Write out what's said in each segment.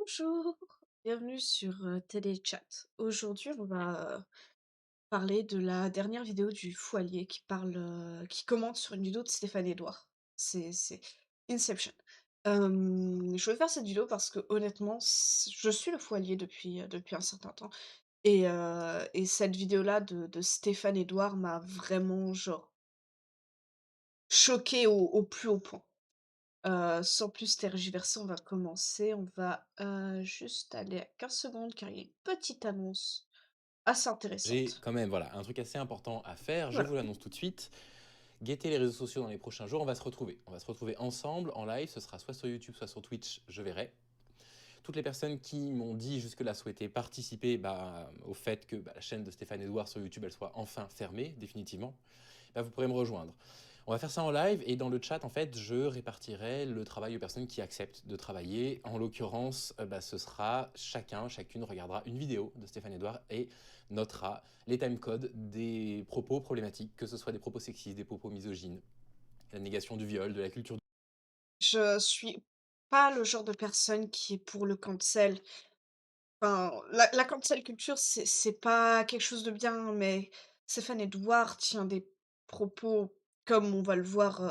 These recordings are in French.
Bonjour, bienvenue sur Téléchat. Aujourd'hui, on va parler de la dernière vidéo du Foilier qui commente sur une vidéo de Stéphane Edouard. C'est Inception. Je vais faire cette vidéo parce que honnêtement, je suis le Foilier depuis un certain temps. Et cette vidéo-là de Stéphane Edouard m'a vraiment, genre, choquée au plus haut point. Sans plus tergiverser, on va commencer. On va, juste aller à 15 secondes car il y a une petite annonce assez J'ai intéressante. quand même voilà, un truc assez important à faire, je Voilà. vous l'annonce tout de suite. Guettez les réseaux sociaux dans les prochains jours, on va se retrouver. On va se retrouver ensemble en live, ce sera soit sur YouTube, soit sur Twitch, je verrai. Toutes les personnes qui m'ont dit jusque-là souhaiter participer au fait que la chaîne de Stéphane Edouard sur YouTube elle soit enfin fermée, définitivement, vous pourrez me rejoindre. On va faire ça en live et dans le chat, en fait, je répartirai le travail aux personnes qui acceptent de travailler. En l'occurrence, ce sera chacune regardera une vidéo de Stéphane Edouard et notera les timecodes des propos problématiques, que ce soit des propos sexistes, des propos misogynes, la négation du viol, de la culture. Je suis pas le genre de personne qui est pour le cancel. Enfin, la cancel culture, c'est pas quelque chose de bien, mais Stéphane Edouard tient des propos, comme on va le voir,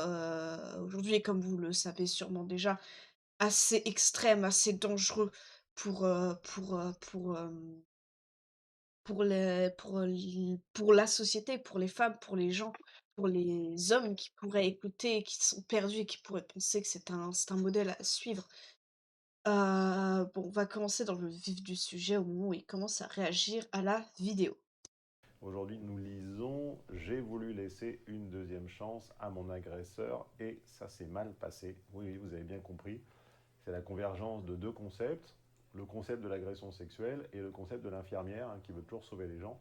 aujourd'hui et comme vous le savez sûrement déjà, assez extrêmes, assez dangereux pour la société, pour les femmes, pour les gens, pour les hommes qui pourraient écouter, qui sont perdus et qui pourraient penser que c'est un modèle à suivre. Bon, on va commencer dans le vif du sujet au moment où il commence à réagir à la vidéo. Aujourd'hui, nous lisons J'ai voulu laisser une deuxième chance à mon agresseur et ça s'est mal passé. Oui, oui, vous avez bien compris. C'est la convergence de deux concepts, le concept de l'agression sexuelle et le concept de l'infirmière qui veut toujours sauver les gens.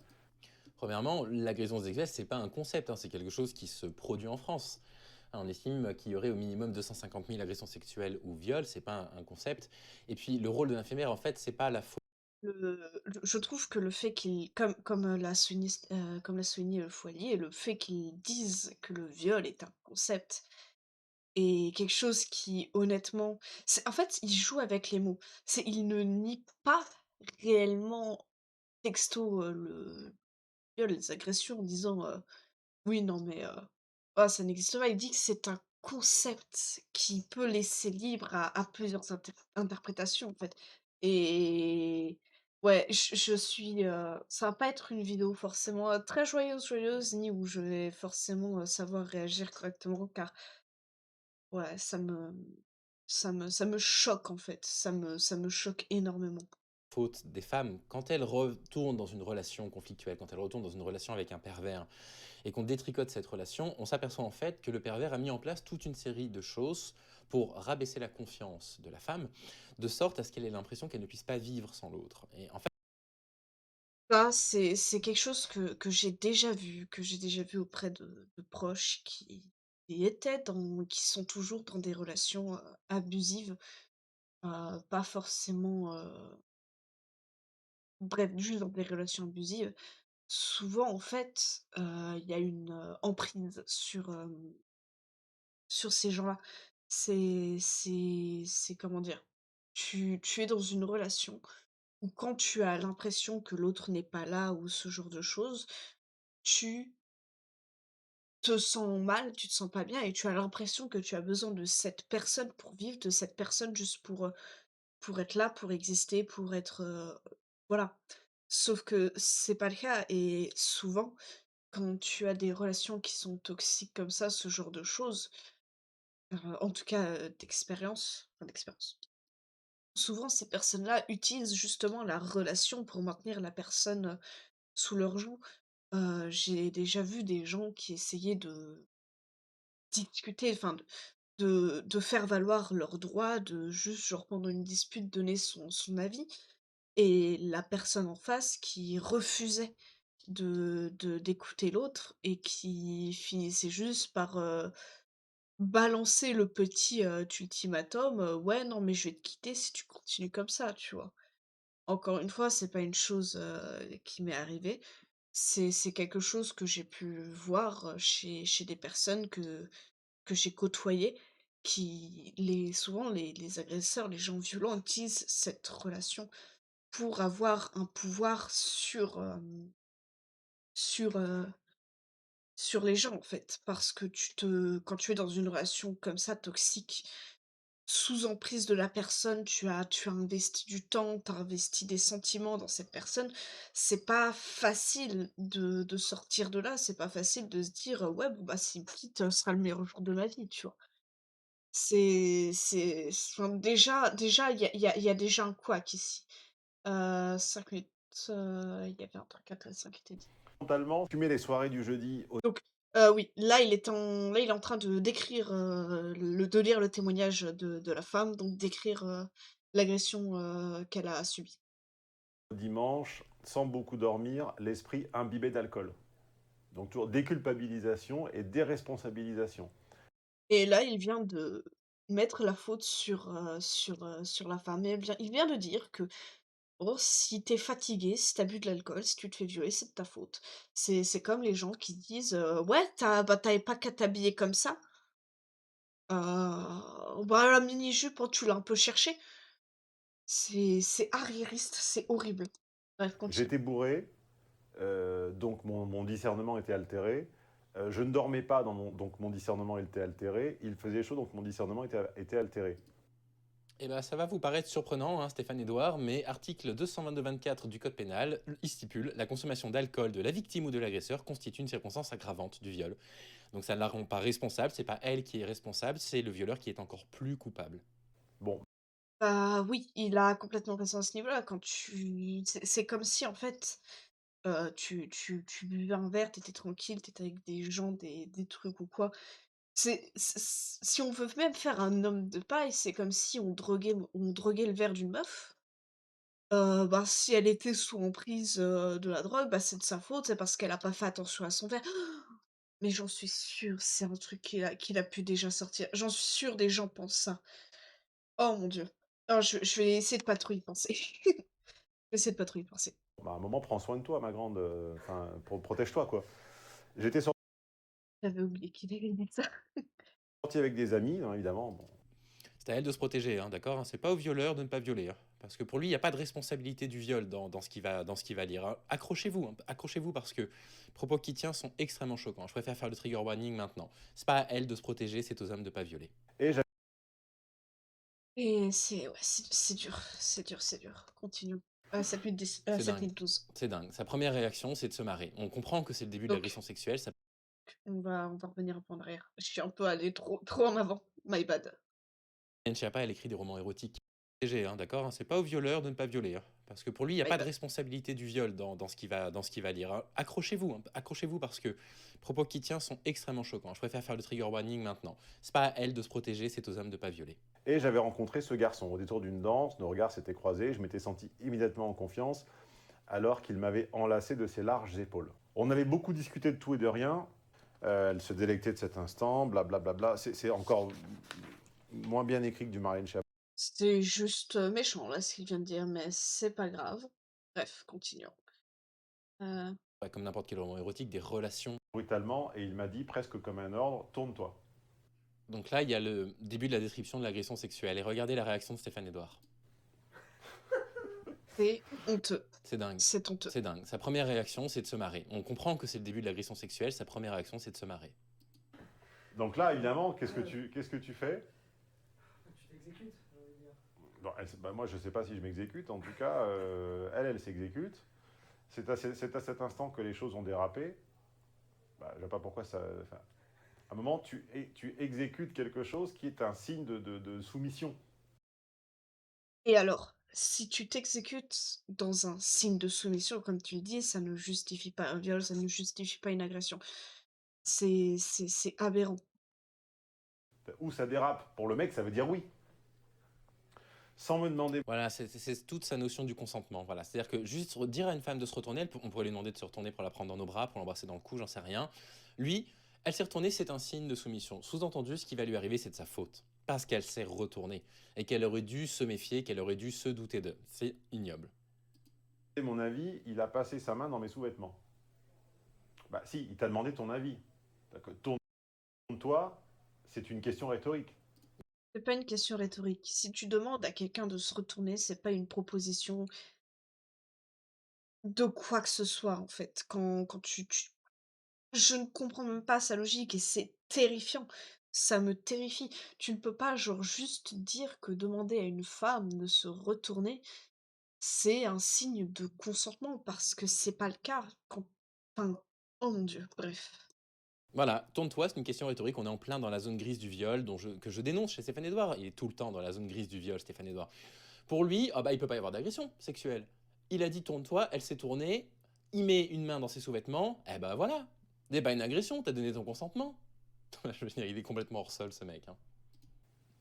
Premièrement, l'agression sexuelle, c'est pas un concept, c'est quelque chose qui se produit en France. On estime qu'il y aurait au minimum 250 000 agressions sexuelles ou viols, c'est pas un concept. Et puis le rôle de l'infirmière, en fait, c'est pas la faute. Je trouve que le fait qu'il comme l'a souligné le Foilier, le fait qu'ils disent que le viol est un concept est quelque chose qui honnêtement en fait, ils jouent avec les mots. Ils ne nient pas réellement texto, le viol, les agressions en disant, «Oui, non mais, ah ça n'existe pas». Il dit que c'est un concept qui peut laisser libre à plusieurs interprétations, en fait. Et ouais, je suis, ça va pas être une vidéo forcément, très joyeuse, ni où je vais forcément, savoir réagir correctement car ouais, ça me choque, en fait. Ça me choque énormément. Faute des femmes, quand elles retournent dans une relation conflictuelle, quand elles retournent dans une relation avec un pervers, et qu'on détricote cette relation, on s'aperçoit en fait que le pervers a mis en place toute une série de choses pour rabaisser la confiance de la femme, de sorte à ce qu'elle ait l'impression qu'elle ne puisse pas vivre sans l'autre. Et en fait, Ça, c'est quelque chose que j'ai déjà vu auprès de proches qui sont toujours dans des relations, abusives, pas forcément, bref, juste dans des relations abusives. Souvent, en fait, il y a une, emprise sur ces gens-là. C'est comment dire? Tu es dans une relation où quand tu as l'impression que l'autre n'est pas là ou ce genre de choses, tu te sens mal, tu te sens pas bien et tu as l'impression que tu as besoin de cette personne pour vivre, de cette personne juste pour être là, pour exister, pour être, voilà. Sauf que c'est pas le cas et souvent, quand tu as des relations qui sont toxiques comme ça, ce genre de choses, en tout cas, d'expérience, souvent ces personnes-là utilisent justement la relation pour maintenir la personne, sous leur joug. J'ai déjà vu des gens qui essayaient de discuter, enfin de faire valoir leurs droits, de juste, genre, pendant une dispute, donner son avis et la personne en face qui refusait d'écouter l'autre et qui finissait juste par, balancer le petit, ultimatum, «Ouais, non, mais je vais te quitter si tu continues comme ça», tu vois? Encore une fois, c'est pas une chose, qui m'est arrivée. C'est quelque chose que j'ai pu voir, chez des personnes que j'ai côtoyées, souvent les agresseurs, les gens violents utilisent cette relation pour avoir un pouvoir sur, sur les gens, en fait. Parce que quand tu es dans une relation comme ça, toxique, sous emprise de la personne, tu as investi du temps, tu as investi des sentiments dans cette personne. C'est pas facile de sortir de là, c'est pas facile de se dire: «Ouais, bon, bah, s'il me quitte, ce sera le meilleur jour de ma vie», tu vois? Enfin, déjà, il y a déjà un couac ici. 5 minutes, il y avait un truc intéressant qui était dit. Mentalement, tu mets les soirées du jeudi au Donc, oui, là, il est en train de décrire, de lire le témoignage de la femme, donc décrire, l'agression, qu'elle a subie. dimanche, sans beaucoup dormir, l'esprit imbibé d'alcool. Donc toujours déculpabilisation et déresponsabilisation. Et là, il vient de mettre la faute sur la femme. Et il vient de dire que, oh, si t'es fatigué, si tu bu de l'alcool, si tu te fais violer, c'est de ta faute. C'est comme les gens qui disent, «Ouais, tu pas qu'à t'habiller comme ça. Bah, la mini-jupe, hein, tu l'as un peu cherchée». C'est arriériste, c'est horrible. Bref, continue. J'étais bourré, donc mon discernement était altéré. Je ne dormais pas, donc mon discernement était altéré. Il faisait chaud, donc mon discernement était altéré. Eh ben, ça va vous paraître surprenant, hein, Stéphane Edouard, mais article 222-24 du Code pénal, il stipule la consommation d'alcool de la victime ou de l'agresseur constitue une circonstance aggravante du viol. Donc ça ne la rend pas responsable, c'est pas elle qui est responsable, c'est le violeur qui est encore plus coupable. Bon, Bah, oui, il a complètement raison à ce niveau-là. Quand tu c'est comme si, en fait, tu buvais un verre, tu étais tranquille, tu étais avec des gens, des trucs ou quoi. Si on veut même faire un homme de paille, c'est comme si on droguait le verre d'une meuf. Bah, si elle était sous emprise, de la drogue, bah, c'est de sa faute, c'est parce qu'elle a pas fait attention à son verre. Mais j'en suis sûre, c'est un truc qu'il a pu déjà sortir. J'en suis sûre, des gens pensent ça. Oh mon Dieu. Oh, je vais essayer de pas trop y penser. Je vais essayer de pas trop y penser. bah, à un moment, prends soin de toi, ma grande. Enfin, protège-toi, quoi. J'étais J'avais oublié qu'il avait dit ça. sorti avec des amis, hein, évidemment. Bon. C'est à elle de se protéger, hein, d'accord, hein. C'est pas au violeur de ne pas violer, hein. Parce que pour lui, il n'y a pas de responsabilité du viol dans ce qu'il va dire, hein. Accrochez-vous, hein, accrochez-vous parce que les propos qu'il tient sont extrêmement choquants. Je préfère faire le trigger warning maintenant. C'est pas à elle de se protéger, c'est aux hommes de pas violer. Et j'avais Et c'est dur, c'est dur, c'est dur. Continuons. 7 minutes 10, C'est 7 dingue. minutes 12. C'est dingue. Sa première réaction, c'est de se marrer. On comprend que c'est le début de Donc, l'agression sexuelle. on va revenir un peu en arrière. Je suis un peu allée trop en avant. My bad. Schiappa, elle écrit des romans érotiques. Léger, hein, d'accord, hein. C'est pas au violeur de ne pas violer, hein. Parce que pour lui, il n'y a My pas de bad. responsabilité du viol dans ce qu'il va lire, hein. Accrochez-vous, hein, accrochez-vous parce que les propos qu'il tient sont extrêmement choquants. Je préfère faire le trigger warning maintenant. C'est pas à elle de se protéger, c'est aux hommes de pas violer. et j'avais rencontré ce garçon au détour d'une danse. Nos regards s'étaient croisés. Je m'étais senti immédiatement en confiance, alors qu'il m'avait enlacé de ses larges épaules. On avait beaucoup discuté de tout et de rien. Elle se délectait de cet instant, blablabla. C'est encore moins bien écrit que du Marianne Chapa. C'est juste méchant, là, ce qu'il vient de dire, mais c'est pas grave. Bref, continuons. Euh, Ouais, comme n'importe quel roman érotique, des relations. Brutalement, et il m'a dit presque comme un ordre, tourne-toi. Donc là, il y a le début de la description de l'agression sexuelle. Et regardez la réaction de Stéphane Edouard. c'est honteux. C'est dingue. C'est honteux. C'est dingue. Sa première réaction, c'est de se marrer. On comprend que c'est le début de l'agression sexuelle. Sa première réaction, c'est de se marrer. Donc là, évidemment, qu'est-ce que tu fais? Tu t'exécutes, j'ai envie de dire. Bon, bah, moi, je ne sais pas si je m'exécute. En tout cas, elle s'exécute. C'est à cet instant que les choses ont dérapé. Bah, je ne sais pas pourquoi ça. Enfin, à un moment, tu exécutes quelque chose qui est un signe de soumission. Et alors, si tu t'exécutes dans un signe de soumission, comme tu le dis, ça ne justifie pas un viol, ça ne justifie pas une agression. C'est aberrant. Où ça dérape. Pour le mec, ça veut dire oui. Sans me demander. Voilà, c'est toute sa notion du consentement. Voilà, c'est-à-dire que juste dire à une femme de se retourner, on pourrait lui demander de se retourner pour la prendre dans nos bras, pour l'embrasser dans le cou, j'en sais rien. Lui, elle s'est retournée, c'est un signe de soumission. Sous-entendu, ce qui va lui arriver, c'est de sa faute. Parce qu'elle s'est retournée. Et qu'elle aurait dû se méfier, qu'elle aurait dû se douter d'eux. C'est ignoble. Mon avis, il a passé sa main dans mes sous-vêtements. Bah si, il t'a demandé ton avis. Tourne-toi, c'est une question rhétorique. C'est pas une question rhétorique. Si tu demandes à quelqu'un de se retourner, c'est pas une proposition de quoi que ce soit, en fait. Quand tu je ne comprends même pas sa logique et c'est terrifiant. Ça me terrifie. Tu ne peux pas, genre, juste dire que demander à une femme de se retourner, c'est un signe de consentement parce que c'est pas le cas quand enfin, oh mon Dieu, bref. Voilà, tourne-toi, c'est une question rhétorique, on est en plein dans la zone grise du viol que je dénonce chez Stéphane Edouard. Il est tout le temps dans la zone grise du viol, Stéphane Edouard. Pour lui, ah bah, il peut pas y avoir d'agression sexuelle. Il a dit tourne-toi, elle s'est tournée, il met une main dans ses sous-vêtements, eh bah voilà. C'est pas une agression, t'as donné ton consentement. Je veux dire, il est complètement hors sol ce mec, hein.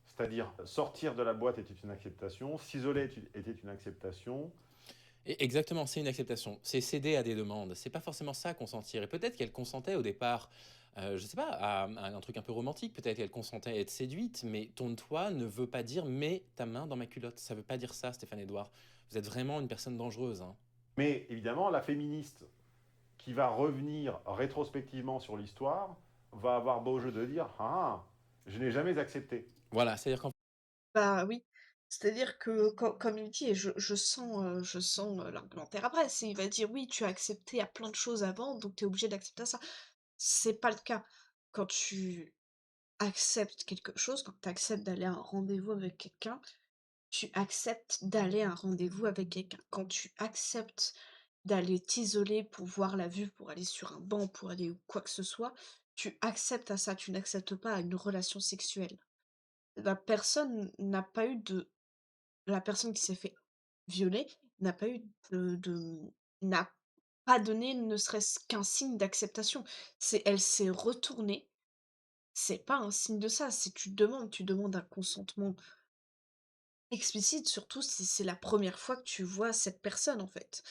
C'est-à-dire, sortir de la boîte était une acceptation, s'isoler était une acceptation. Et exactement, c'est une acceptation. C'est céder à des demandes. C'est pas forcément ça consentir. Et peut-être qu'elle consentait au départ, je sais pas, à un truc un peu romantique. Peut-être qu'elle consentait à être séduite. Mais tourne-toi ne veut pas dire mets ta main dans ma culotte. Ça veut pas dire ça, Stéphane Edouard. Vous êtes vraiment une personne dangereuse, hein. Mais évidemment, la féministe qui va revenir rétrospectivement sur l'histoire va avoir beau jeu de dire ah, je n'ai jamais accepté. Voilà, c'est-à-dire qu'en Bah oui, c'est-à-dire que comme il dit et je sens, l'argumentaire après, c'est il va dire: «Oui, tu as accepté à plein de choses avant, donc tu es obligé d'accepter ça». C'est pas le cas. Quand tu acceptes quelque chose, quand tu acceptes d'aller à un rendez-vous avec quelqu'un, tu acceptes d'aller à un rendez-vous avec quelqu'un. Quand tu acceptes d'aller t'isoler pour voir la vue, pour aller sur un banc, pour aller où quoi que ce soit, tu acceptes à ça, tu n'acceptes pas à une relation sexuelle. La personne n'a pas eu de la personne qui s'est fait violer n'a pas eu n'a pas donné ne serait-ce qu'un signe d'acceptation. C'est elle s'est retournée, c'est pas un signe de ça, c'est tu demandes un consentement explicite, surtout si c'est la première fois que tu vois cette personne, en fait.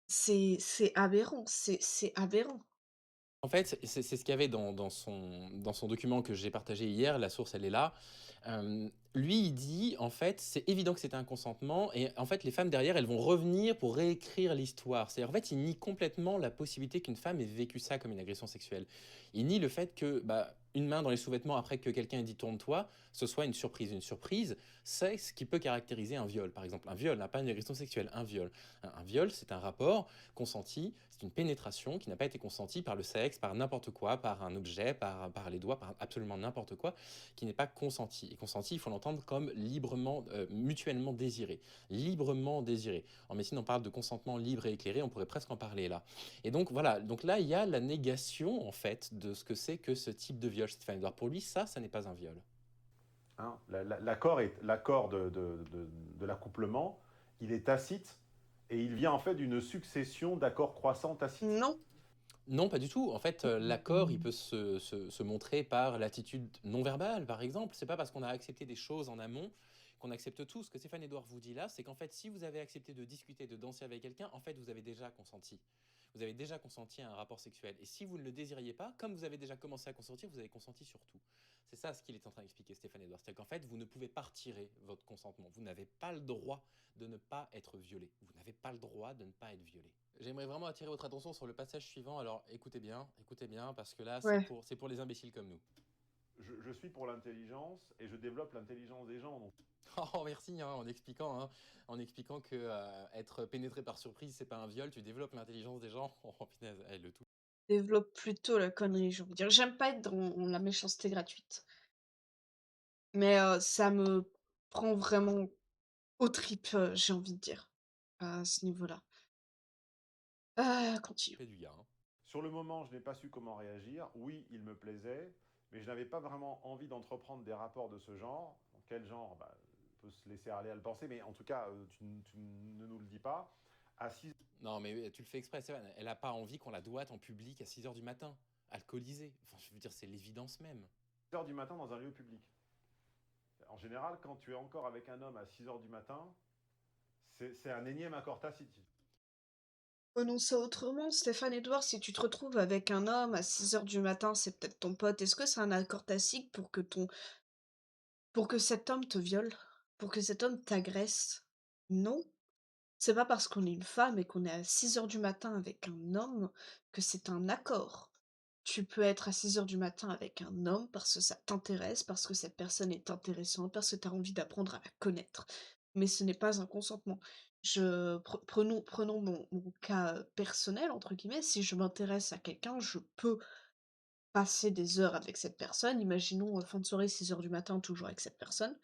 C'est aberrant, c'est aberrant. En fait, c'est ce qu'il y avait dans son document que j'ai partagé hier, la source elle est là. Lui, il dit, en fait, c'est évident que c'était un consentement, et en fait, les femmes derrière, elles vont revenir pour réécrire l'histoire. C'est-à-dire, en fait, il nie complètement la possibilité qu'une femme ait vécu ça comme une agression sexuelle. Il nie le fait que, bah, une main dans les sous-vêtements après que quelqu'un ait dit tourne-toi, ce soit une surprise. Une surprise, c'est ce qui peut caractériser un viol, par exemple. Un viol n'a pas une agression sexuelle, un viol. Un viol, c'est un rapport consenti, c'est une pénétration qui n'a pas été consentie par le sexe, par n'importe quoi, par un objet, par les doigts, par absolument n'importe quoi, qui n'est pas consenti. Et consenti, il faut l'entendre comme librement, mutuellement désiré. Librement désiré. En médecine, on parle de consentement libre et éclairé, on pourrait presque en parler là. Et donc voilà, donc là, il y a la négation, en fait, de ce que c'est que ce type de viol. Stéphane Edouard, pour lui, ça n'est pas un viol. Hein. L'accord de l'accouplement, il est tacite et il vient en fait d'une succession d'accords croissants tacites. Non. Non, pas du tout. En fait, l'accord, il peut se montrer par l'attitude non verbale, par exemple. C'est pas parce qu'on a accepté des choses en amont qu'on accepte tout. Ce que Stéphane Edouard vous dit là, c'est qu'en fait, si vous avez accepté de discuter, de danser avec quelqu'un, en fait, vous avez déjà consenti. Vous avez déjà consenti à un rapport sexuel. Et si vous ne le désiriez pas, comme vous avez déjà commencé à consentir, vous avez consenti sur tout. C'est ça ce qu'il est en train d'expliquer, Stéphane Edouard. C'est qu'en fait, vous ne pouvez pas retirer votre consentement. Vous n'avez pas le droit de ne pas être violé. Vous n'avez pas le droit de ne pas être violé. J'aimerais vraiment attirer votre attention sur le passage suivant. Alors écoutez bien, parce que là, Ouais. c'est pour les imbéciles comme nous. Je suis pour l'intelligence et je développe l'intelligence des gens. Donc. Oh, merci, hein, en expliquant que être pénétré par surprise, c'est pas un viol, tu développes l'intelligence des gens. Oh, punaise, le tout. Développe plutôt la connerie, j'ai envie de dire. J'aime pas être dans la méchanceté gratuite, mais ça me prend vraiment aux tripes, j'ai envie de dire, à ce niveau-là. Continue. Fait du gars, hein. Sur le moment, je n'ai pas su comment réagir. Oui, il me plaisait, mais je n'avais pas vraiment envie d'entreprendre des rapports de ce genre. Quel genre bah, on peut se laisser aller à le penser, mais en tout cas, tu ne nous le dis pas. À 6 Non, mais tu le fais exprès, Stéphane. Elle a pas envie qu'on la doite en public à 6 heures du matin, alcoolisée. Enfin, je veux dire, c'est l'évidence même. heures du matin dans un lieu public. En général, quand tu es encore avec un homme à 6 heures du matin, c'est un énième accord tacite. Prenons ça autrement, Stéphane Edouard, si tu te retrouves avec un homme à 6 heures du matin, c'est peut-être ton pote. Est-ce que c'est un accord tacite pour que cet homme te viole? Pour que cet homme t'agresse? Non. C'est pas parce qu'on est une femme et qu'on est à 6 heures du matin avec un homme que c'est un accord. Tu peux être à 6 heures du matin avec un homme parce que ça t'intéresse, parce que cette personne est intéressante, parce que tu as envie d'apprendre à la connaître, mais ce n'est pas un consentement. Prenons mon cas, «personnel» entre guillemets, si je m'intéresse à quelqu'un, je peux passer des heures avec cette personne. Imaginons, fin de soirée, 6 heures du matin, toujours avec cette personne,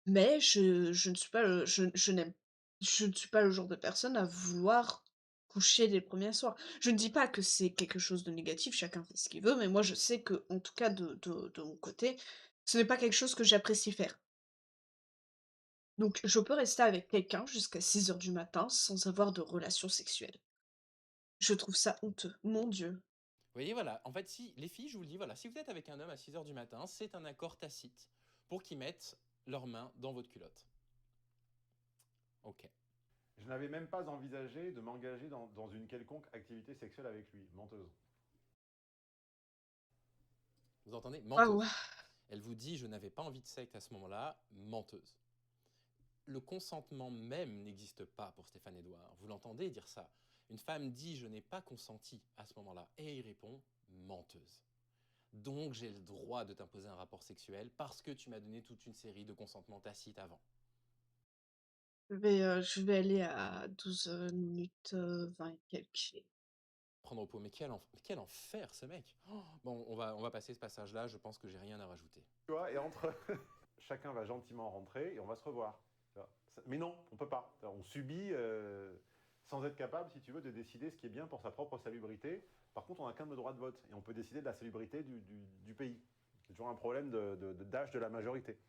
mais je ne suis pas le je ne suis pas le genre de personne à vouloir coucher dès le premier soir. Je ne dis pas que c'est quelque chose de négatif, chacun fait ce qu'il veut, mais moi je sais que, en tout cas de mon côté, ce n'est pas quelque chose que j'apprécie faire. Donc je peux rester avec quelqu'un jusqu'à 6 heures du matin sans avoir de relations sexuelles. Je trouve ça honteux, mon Dieu. Vous voyez, voilà. En fait, si les filles, je vous le dis, voilà, si vous êtes avec un homme à 6 heures du matin, c'est un accord tacite pour qu'ils mettent leurs mains dans votre culotte. Ok. Je n'avais même pas envisagé de m'engager dans une quelconque activité sexuelle avec lui. Menteuse. Vous entendez? Waouh! Menteuse. Elle vous dit je n'avais pas envie de sexe à ce moment-là, menteuse. Le consentement même n'existe pas pour Stéphane Edouard. Vous l'entendez dire ça? Une femme dit je n'ai pas consenti à ce moment-là et il répond menteuse. Donc j'ai le droit de t'imposer un rapport sexuel parce que tu m'as donné toute une série de consentements tacites avant. Je vais aller à 12 minutes, 20 et quelques. Prendre au pot, mais quel enfer ce mec. Oh, bon, on va passer ce passage-là, je pense que j'ai rien à rajouter. Tu vois, et entre. Chacun va gentiment rentrer et on va se revoir. Tu vois. Mais non, on peut pas. On subit sans être capable, si tu veux, de décider ce qui est bien pour sa propre salubrité. Par contre, on n'a qu'un droit de vote et on peut décider de la salubrité du pays. C'est toujours un problème d'âge de la majorité.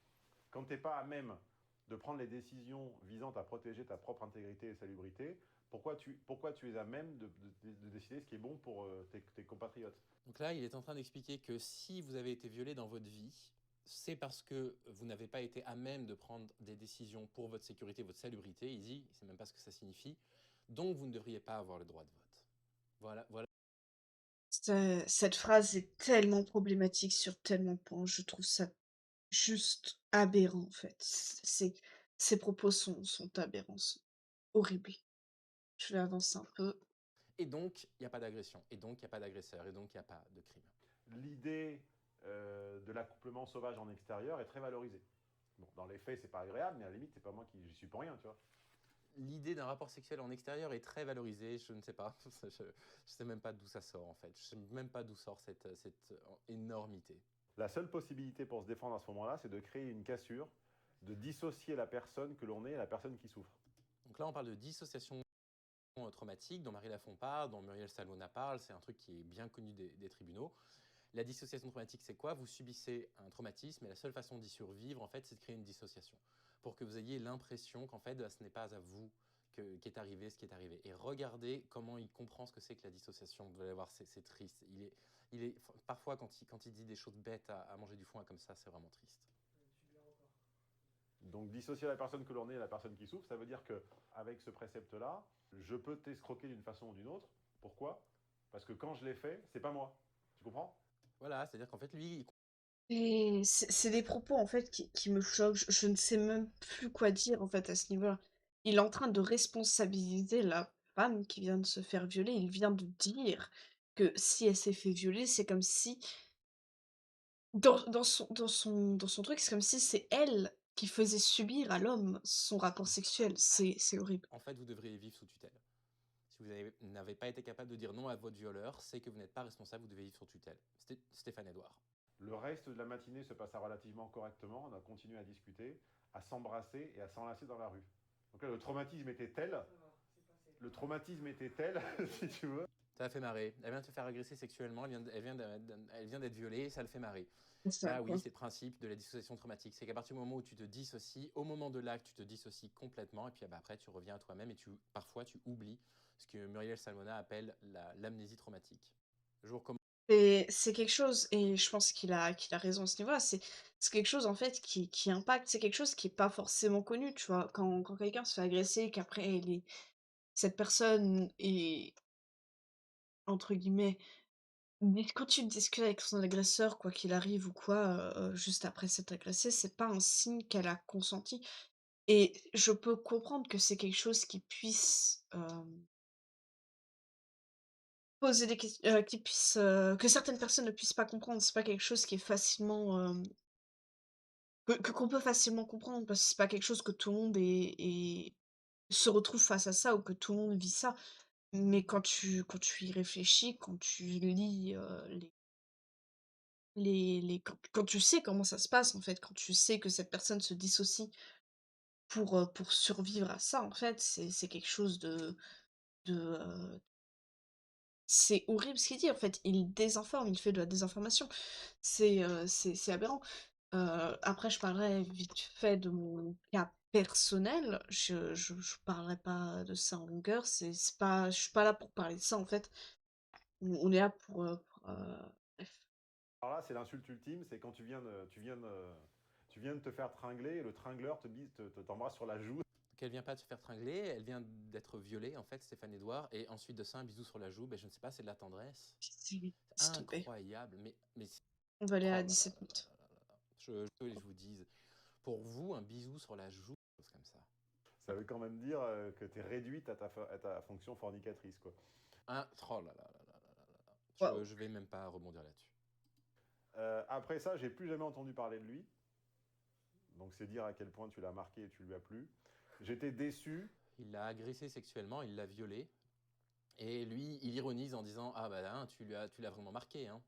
Quand tu n'es pas à même de prendre les décisions visant à protéger ta propre intégrité et salubrité, pourquoi tu es à même de décider ce qui est bon pour tes compatriotes? Donc là, il est en train d'expliquer que si vous avez été violé dans votre vie, c'est parce que vous n'avez pas été à même de prendre des décisions pour votre sécurité, votre salubrité. Il dit, il ne sait même pas ce que ça signifie. Donc vous ne devriez pas avoir le droit de vote. Voilà, voilà. Cette phrase est tellement problématique sur tellement de points, je trouve ça juste aberrant, en fait. Ces propos sont aberrants, sont horribles. Je vais avancer un peu. Et donc, il n'y a pas d'agression. Et donc, il n'y a pas d'agresseur. Et donc, il n'y a pas de crime. L'idée de l'accouplement sauvage en extérieur est très valorisée. Bon, dans les faits, c'est pas agréable, mais à la limite, c'est pas moi qui j'y suis pour rien, tu vois. L'idée d'un rapport sexuel en extérieur est très valorisée. Je ne sais pas. Je ne sais même pas d'où ça sort, en fait. Je ne sais même pas d'où sort cette énormité. La seule possibilité pour se défendre à ce moment-là, c'est de créer une cassure, de dissocier la personne que l'on est et la personne qui souffre. Donc là, on parle de dissociation traumatique dont Marie Lafont parle, dont Muriel Salmona parle. C'est un truc qui est bien connu des tribunaux. La dissociation traumatique, c'est quoi? Vous subissez un traumatisme et la seule façon d'y survivre, en fait, c'est de créer une dissociation pour que vous ayez l'impression qu'en fait, ce n'est pas à vous qu'est arrivé ce qui est arrivé. Et regardez comment il comprend ce que c'est que la dissociation. Vous allez voir, c'est triste. Parfois, quand il dit des choses bêtes à manger du foin comme ça, c'est vraiment triste. Donc dissocier la personne que l'on est et la personne qui souffre, ça veut dire que avec ce précepte-là, je peux t'escroquer d'une façon ou d'une autre. Pourquoi? Parce que quand je l'ai fait, c'est pas moi. Tu comprends? Voilà, c'est-à-dire qu'en fait, lui, Et c'est des propos, en fait, qui me choquent. Je ne sais même plus quoi dire, en fait, à ce niveau-là. Il est en train de responsabiliser la femme qui vient de se faire violer. Il vient de dire que si elle s'est fait violer, c'est comme si dans son truc, c'est comme si c'est elle qui faisait subir à l'homme son rapport sexuel. C'est horrible. en fait, vous devriez vivre sous tutelle. Si vous n'avez pas été capable de dire non à votre violeur, c'est que vous n'êtes pas responsable, vous devez vivre sous tutelle. Stéphane Edouard. Le reste de la matinée se passa relativement correctement. On a continué à discuter, à s'embrasser et à s'enlacer dans la rue. Donc là, le traumatisme était tel, si tu veux. Ça la fait marrer. Elle vient de se faire agresser sexuellement, elle vient d'être violée, ça le fait marrer. C'est ça, Bah oui, quoi. c'est le principe de la dissociation traumatique. C'est qu'à partir du moment où tu te dissocies, au moment de l'acte, tu te dissocies complètement, et puis bah, après, tu reviens à toi-même et parfois, tu oublies ce que Muriel Salmona appelle l'amnésie traumatique. Je vous recommande. Et c'est quelque chose, et je pense qu'il a raison à ce niveau-là, c'est quelque chose en fait qui impacte, c'est quelque chose qui est pas forcément connu, tu vois. Quand quelqu'un se fait agresser, qu'après cette personne est, entre guillemets, continue de discuter avec son agresseur, quoi qu'il arrive ou quoi, juste après s'être agressée, c'est pas un signe qu'elle a consenti. Et je peux comprendre que c'est quelque chose qui puisse, Poser des questions qui puissent, que certaines personnes ne puissent pas comprendre. C'est pas quelque chose qui est facilement, que qu'on peut facilement comprendre parce que c'est pas quelque chose que tout le monde se retrouve face à ça ou que tout le monde vit ça. Mais quand tu y réfléchis, quand tu lis, quand tu sais comment ça se passe, en fait, quand tu sais que cette personne se dissocie pour survivre à ça, en fait, c'est quelque chose de c'est horrible ce qu'il dit, en fait. Il désinforme, il fait de la désinformation. C'est aberrant. Après je parlerai vite fait de mon cas personnel. Je parlerai pas de ça en longueur, c'est pas je suis pas là pour parler de ça, en fait. On est là bref. Alors là, c'est l'insulte ultime, c'est quand tu viens de te faire tringler et le tringleur t'embrasse sur la joue. Donc elle vient pas de se faire tringler, elle vient d'être violée, en fait, Stéphane Edouard, et ensuite de ça, un bisou sur la joue, ben, je ne sais pas, c'est de la tendresse. C'est C'est laisse tomber. incroyable, mais On va aller oh à là là 17 là là minutes. là là là. Je veux que je vous dise, pour vous, un bisou sur la joue, quelque chose comme ça. Ça veut quand même dire que tu es réduite à ta fonction fornicatrice, quoi. Oh là là là là là là là. Waouh! Je vais même pas rebondir là-dessus. Après ça, j'ai plus jamais entendu parler de lui. Donc c'est dire à quel point tu l'as marqué et tu lui as plu. J'étais déçu. Il l'a agressé sexuellement, il l'a violée, et lui, il ironise en disant ah bah là, tu l'as vraiment marqué, hein.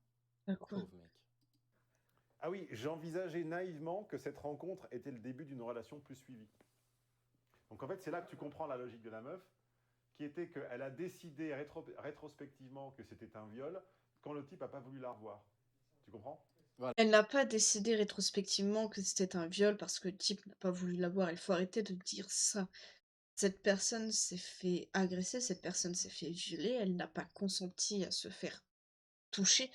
À quoi? Pauvre mec. Ah oui, j'envisageais naïvement que cette rencontre était le début d'une relation plus suivie. Donc en fait, c'est là que tu comprends la logique de la meuf, qui était qu'elle a décidé rétrospectivement que c'était un viol quand le type a pas voulu la revoir. Tu comprends? Voilà. Elle n'a pas décidé rétrospectivement que c'était un viol parce que le type n'a pas voulu la voir. Il faut arrêter de dire ça. Cette personne s'est fait agresser, cette personne s'est fait violer, elle n'a pas consenti à se faire toucher.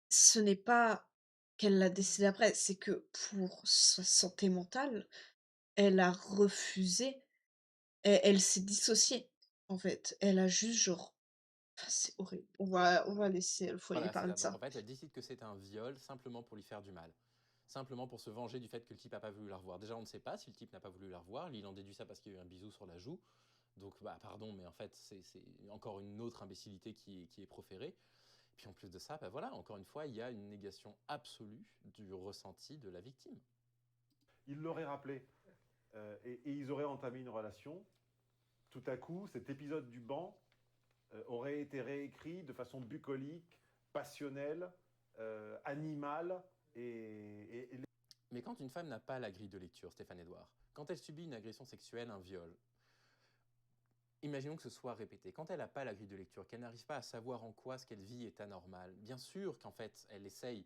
Ce n'est pas qu'elle l'a décidé après, c'est que pour sa santé mentale, elle a refusé, elle s'est dissociée, en fait. Elle a juste genre enfin, c'est horrible. On va laisser le foyer Voilà, c'est parler ça. de Donc en ça. fait, elle décide que c'est un viol simplement pour lui faire du mal. Simplement pour se venger du fait que le type n'a pas voulu la revoir. Déjà, on ne sait pas si le type n'a pas voulu la revoir. Lui, il en déduit ça parce qu'il y a eu un bisou sur la joue. Donc, bah, pardon, mais en fait, c'est encore une autre imbécilité qui est proférée. Puis en plus de ça, bah voilà, encore une fois, il y a une négation absolue du ressenti de la victime. Il l'aurait rappelé et ils auraient entamé une relation. Tout à coup, cet épisode du banc aurait été réécrit de façon bucolique, passionnelle, animale et Mais quand une femme n'a pas la grille de lecture, Stéphane Edouard, quand elle subit une agression sexuelle, un viol, imaginons que ce soit répété. Quand elle n'a pas la grille de lecture, qu'elle n'arrive pas à savoir en quoi ce qu'elle vit est anormal, bien sûr qu'en fait, elle essaye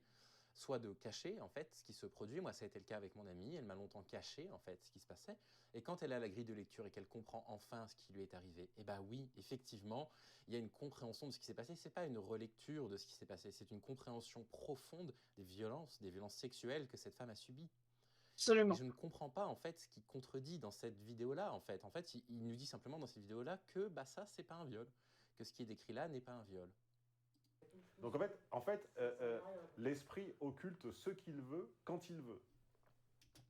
soit de cacher en fait ce qui se produit. Moi, ça a été le cas avec mon amie. Elle m'a longtemps caché en fait ce qui se passait. Et quand elle a la grille de lecture et qu'elle comprend enfin ce qui lui est arrivé, eh ben oui, effectivement, il y a une compréhension de ce qui s'est passé. C'est pas une relecture de ce qui s'est passé, c'est une compréhension profonde des violences sexuelles que cette femme a subies. Et Absolument. je ne comprends pas en fait ce qui contredit dans cette vidéo-là. En fait, il nous dit simplement dans cette vidéo-là que bah ça c'est pas un viol, que ce qui est décrit là n'est pas un viol. donc l'esprit occulte ce qu'il veut quand il veut.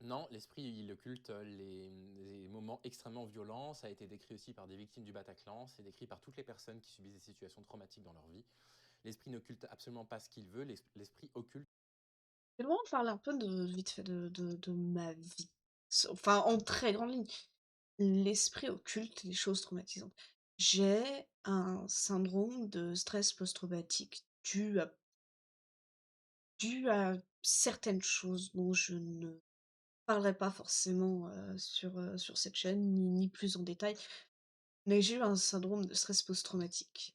Non, l'esprit il occulte les moments extrêmement violents. Ça a été décrit aussi par des victimes du Bataclan. C'est décrit par toutes les personnes qui subissent des situations traumatiques dans leur vie. L'esprit n'occulte absolument pas ce qu'il veut. L'esprit occulte. J'aimerais parler un peu de vite fait de ma vie. Enfin, en très grande ligne. L'esprit occulte les choses traumatisantes. J'ai un syndrome de stress post-traumatique dû à certaines choses dont je ne parlerai pas forcément sur cette chaîne, ni plus en détail. Mais j'ai eu un syndrome de stress post-traumatique.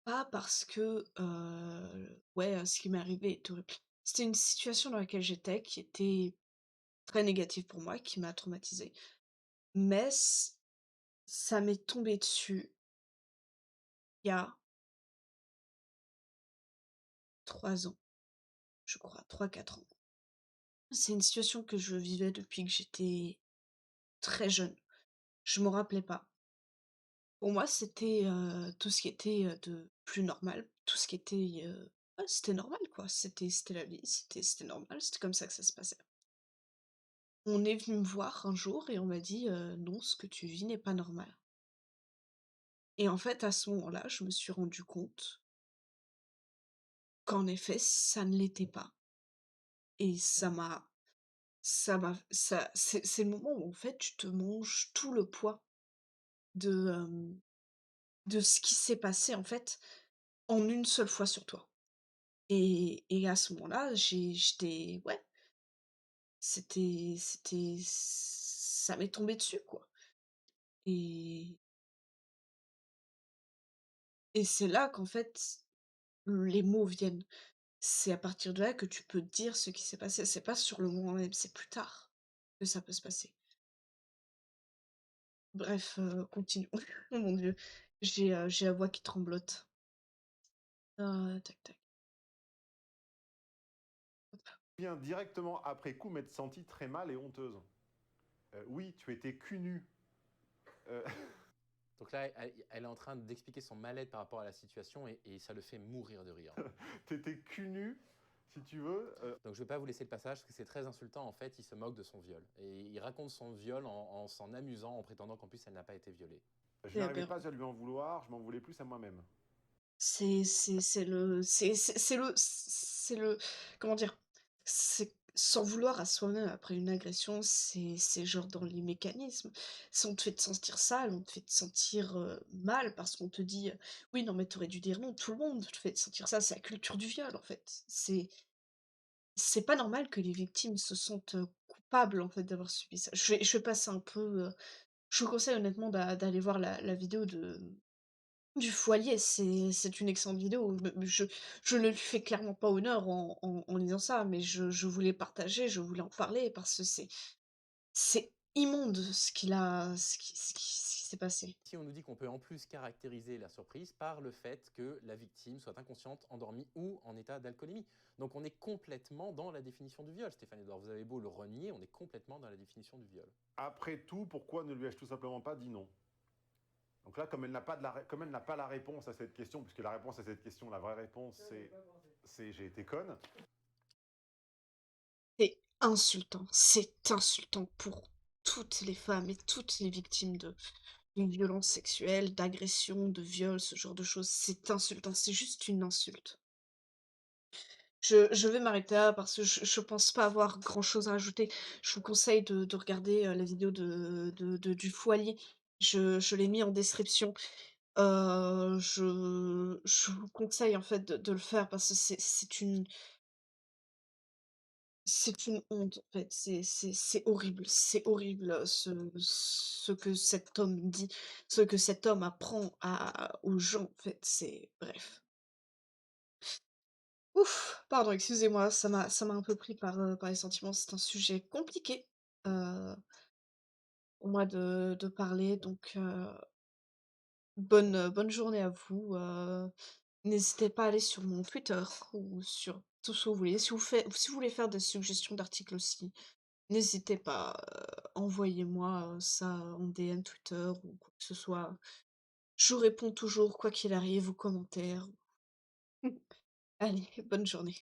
Pas parce que, ouais, ce qui m'est arrivé est horrible. C'était une situation dans laquelle j'étais qui était très négative pour moi, qui m'a traumatisée. Mais ça m'est tombé dessus il y a 3 ans, je crois, 3 4 ans. C'est une situation que je vivais depuis que j'étais très jeune. Je m'en rappelais pas. Pour moi, c'était, tout ce qui était, de plus normal, tout ce qui était, ouais, c'était normal, quoi. C'était la vie, c'était normal, c'était comme ça que ça se passait. On est venu me voir un jour et on m'a dit: «Non, ce que tu vis n'est pas normal». Et en fait, à ce moment-là, je me suis rendu compte qu'en effet, ça ne l'était pas et ça c'est le moment où, en fait, tu te manges tout le poids de, de ce qui s'est passé, en fait, en une seule fois sur toi. Et à ce moment-là, j'étais ouais, c'était ça m'est tombé dessus, quoi. Et et c'est là qu'en fait, les mots viennent. C'est à partir de là que tu peux dire ce qui s'est passé. C'est pas sur le moment même, c'est plus tard que ça peut se passer. Bref, continuons. Oh mon Dieu, j'ai la voix qui tremblote. Tac tac. Bien directement après coup m'être sentie très mal et honteuse. Oui, tu étais cul nu. Euh, Donc là, elle est en train d'expliquer son mal-être par rapport à la situation et ça le fait mourir de rire. T'étais cul nu, si tu veux. Donc je vais pas vous laisser le passage parce que c'est très insultant. En fait, il se moque de son viol. Et il raconte son viol en s'en amusant, en prétendant qu'en plus elle n'a pas été violée. Je C'est n'arrivais aberrant. pas à lui en vouloir, je m'en voulais plus à moi-même. C'est le comment dire? C'est s'en vouloir à soi-même après une agression, c'est genre dans les mécanismes. Si on te fait te sentir sale, on te fait te sentir, mal parce qu'on te dit: «Oui, non, mais tu aurais dû dire non». Tout le monde te fait te sentir ça, c'est la culture du viol, en fait. C'est pas normal que les victimes se sentent, coupables, en fait, d'avoir subi ça. Je vais passer un peu, je vous conseille honnêtement d'aller voir la vidéo de du Foyer, c'est une excellente vidéo. Je ne lui fais clairement pas honneur en lisant ça, mais je voulais partager, je voulais en parler parce que c'est immonde ce qui s'est passé. Ici, on nous dit qu'on peut en plus caractériser la surprise par le fait que la victime soit inconsciente, endormie ou en état d'alcoolémie. Donc on est complètement dans la définition du viol, Stéphane Edouard. Vous avez beau le renier, on est complètement dans la définition du viol. Après tout, pourquoi ne lui ai-je tout simplement pas dit non? Donc là, comme elle n'a pas, comme elle n'a pas la réponse à cette question, puisque la réponse à cette question, la vraie réponse, Ça, j'avais pas pensé. c'est j'ai été conne. C'est insultant pour toutes les femmes et toutes les victimes de violences sexuelles, d'agressions, de viols, ce genre de choses. C'est insultant, c'est juste une insulte. Je vais m'arrêter là parce que je pense pas avoir grand-chose à ajouter. Je vous conseille de regarder, la vidéo du Foyer. Je l'ai mis en description. Je vous conseille en fait de le faire parce que c'est une honte en fait. C'est horrible, ce que cet homme dit, ce que cet homme apprend aux gens en fait, c'est bref. Ouf! Pardon, excusez-moi, ça m'a un peu pris par les sentiments. C'est un sujet compliqué, heu, pour moi de parler donc bonne journée à vous, n'hésitez pas à aller sur mon Twitter ou sur tout ce que vous voulez. Si vous voulez faire des suggestions d'articles aussi, n'hésitez pas, envoyez-moi, ça en DM Twitter ou quoi que ce soit. Je réponds toujours quoi qu'il arrive aux commentaires. Allez, bonne journée.